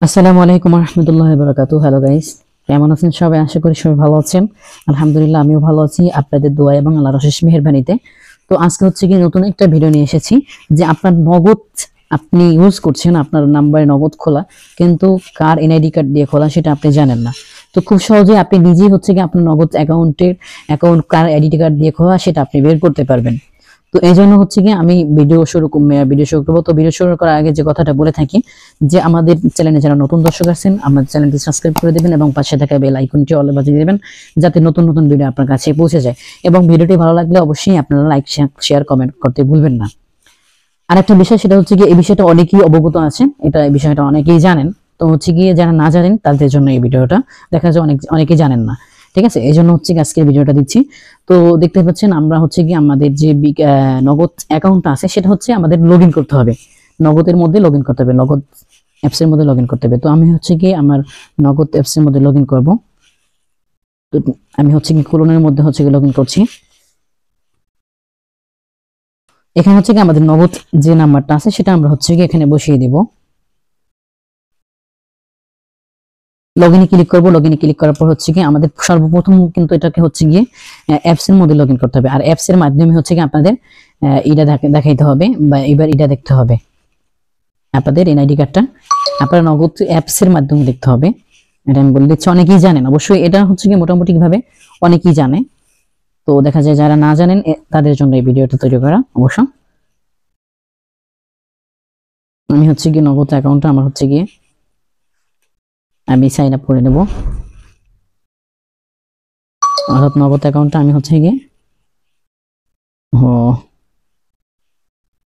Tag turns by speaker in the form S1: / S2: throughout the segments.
S1: আসসালামু আলাইকুম রহমতুল্লাহ বারাকাতু। হ্যালো গাইস, কেমন আছেন সবাই? আশা করি সবাই ভালো আছেন। আলহামদুলিল্লাহ আমিও ভালো আছি আপনাদের দোয়া এবং আল্লাহর অশেষ মেহেরবানিতে। তো আজকে হচ্ছে কি নতুন একটা ভিডিও নিয়ে এসেছি যে আপনার নগদ আপনি ইউজ করছেন, আপনার নাম্বারে নগদ খোলা, কিন্তু কার এনআইডি কার্ড দিয়ে খোলা সেটা আপনি জানেন না। তো খুব সহজে আপনি নিজেই হচ্ছে কি আপনার নগদ অ্যাকাউন্ট কার আইডি কার্ড দিয়ে খোলা সেটা আপনি বের করতে পারবেন। তো এই জন্য হচ্ছে কি আমি ভিডিও শুরু করবো। তো ভিডিও শুরু করার আগে যে কথাটা বলে থাকি যে আমাদের চ্যানেলে যারা নতুন দর্শক আছেন আমাদের চ্যানেলটি সাবস্ক্রাইব করে দিবেন এবং পাশে থাকা বেল আইকনটি অলে বাজিয়ে দিবেন যাতে নতুন নতুন ভিডিও আপনার কাছে পৌঁছে যায়। এবং ভিডিওটি ভালো লাগলে অবশ্যই আপনারা লাইক শেয়ার কমেন্ট করতে ভুলবেন না। আরেকটা বিষয় সেটা হচ্ছে কি এই বিষয়টা অনেকেই অবগত আছেন, এই বিষয়টা অনেকেই জানেন। তো হচ্ছে গিয়ে যারা না জানেন তাদের জন্য এই ভিডিওটা দেখা যায়, অনেকেই জানেন না। ঠিক আছে, এই জন্য হচ্ছে আজকের ভিডিওটা দিচ্ছি। তো দেখতে পাচ্ছেন আমরা হচ্ছে কি আমাদের যে নগদ অ্যাকাউন্টটা আছে সেটা হচ্ছে আমাদের লগইন করতে হবে, নগদের মধ্যে লগইন করতে হবে, নগদ অ্যাপস এর মধ্যে লগইন করতে হবে। তো আমি হচ্ছে কি আমার নগদ অ্যাপস এর মধ্যে লগইন করব। তো আমি হচ্ছে কি ক্রোমের মধ্যে হচ্ছে কি লগইন করছি। এখানে হচ্ছে কি আমাদের নগদ যে নাম্বারটা আছে সেটা আমরা হচ্ছে কি এখানে বসিয়ে দিব। লগইনে ক্লিক করব। লগইনে ক্লিক করার পর হচ্ছে কি আমাদের সর্বপ্রথম কিন্তু এটাকে হচ্ছে গিয়ে অ্যাপস এর মধ্যে লগইন করতে হবে। আর অ্যাপস এর মাধ্যমে হচ্ছে কি আপনাদের এটা দেখাইতে হবে বা এবার এটা দেখতে হবে আপনাদের এনআইডি কার্ডটা আপনারা নগদ অ্যাপস এর মাধ্যমে দেখতে হবে। এটা আমি বলে দিচ্ছি, অনেকেই জানেন অবশ্যই, এটা হচ্ছে কি মোটামুটি ভাবে অনেকেই জানে। তো দেখা যায় যারা না জানেন তাদের জন্য এই ভিডিওটা তৈরি করা অবশ্য। আমি হচ্ছে কি নগদ অ্যাকাউন্টটা আমার হচ্ছে গিয়ে আমি সাইন আপ করে নেব। অর্থাৎ নগদ অ্যাকাউন্টটা আমি হচ্ছে গিয়ে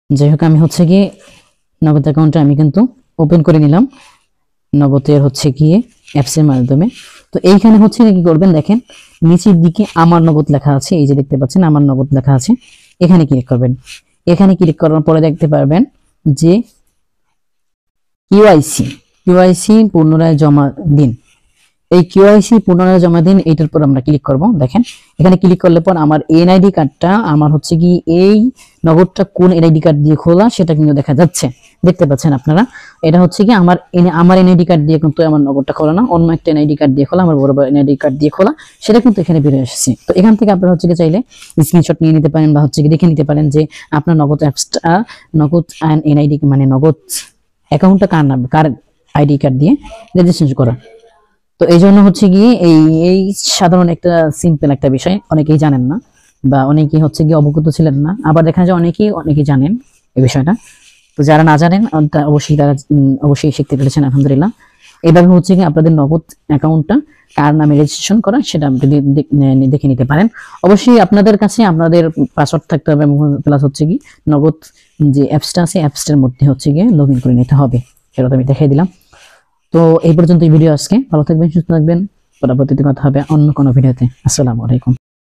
S1: যাই হোক আমি হচ্ছে গিয়ে নগদ অ্যাকাউন্টটা আমি কিন্তু ওপেন করে নিলাম নগদের হচ্ছে গিয়ে অ্যাপস এর মাধ্যমে। তো এইখানে হচ্ছে কি করবেন, দেখেন নিচের দিকে আমার নগদ লেখা আছে, এই যে দেখতে পাচ্ছেন আমার নগদ লেখা আছে, এখানে ক্লিক করবেন। এখানে ক্লিক করার পরে দেখতে পারবেন যে কিউআইসি পুনরায় জমা দিন। এই কিউআইসি পুনরায় জমা দিন এইটার পর আমরা ক্লিক করব। দেখেন এখানে ক্লিক করলে পর আমার এনআইডি কার্ডটা আমার হচ্ছে কি এই নগদটা কোন এনআইডি কার্ড দিয়ে খোলা সেটা কিন্তু দেখা যাচ্ছে, দেখতে পাচ্ছেন আপনারা। এটা হচ্ছে কি আমার এনআইডি কার্ড দিয়ে কিন্তু আমার নগদটা খোলা না, অন্য একটা এনআইডি কার্ড দিয়ে খোলা, আমার বড় এনআইডি কার্ড দিয়ে খোলা, সেটা কিন্তু এখানে বেরিয়ে এসেছে। তো এখান থেকে আপনারা হচ্ছে কি চাইলে স্ক্রিনশট নিয়ে নিতে পারেন বা হচ্ছে কি দেখে নিতে পারেন যে আপনার নগদ অ্যাপসটা নগদ এনআইডি মানে নগদ অ্যাকাউন্টটা কার নাম কার আইডি কার্ড দিয়ে রেজিস্ট্রেশন করা। তো এই জন্য হচ্ছে গিয়ে এই সাধারণ একটা সিম্পল একটা বিষয় অনেকেই জানেন না বা অনেকেই হচ্ছে গিয়ে অবগত ছিলেন না, আবার দেখা যায় অনেকেই জানেন এই বিষয়টা। তো যারা না জানেন তারা অবশ্যই শিখতে পেরেছেন আলহামদুলিল্লাহ। এইভাবে হচ্ছে কি আপনাদের নগদ অ্যাকাউন্টটা কার নামে রেজিস্ট্রেশন করা সেটা আপনি দেখে নিতে পারেন। অবশ্যই আপনাদের কাছে আপনাদের পাসওয়ার্ড থাকতে হবে, প্লাস হচ্ছে কি নগদ যে অ্যাপসটা আছে অ্যাপসটার মধ্যে হচ্ছে গিয়ে লগ ইন করে নিতে হবে, সেটা তো আমি দেখাই দিলাম। তো এই পর্যন্ত ভিডিও আজকে, ভালো থাকবেন, সুস্থ থাকবেন, পরবর্তীতে কথা হবে অন্য কোনো ভিডিওতে। আসসালামু আলাইকুম।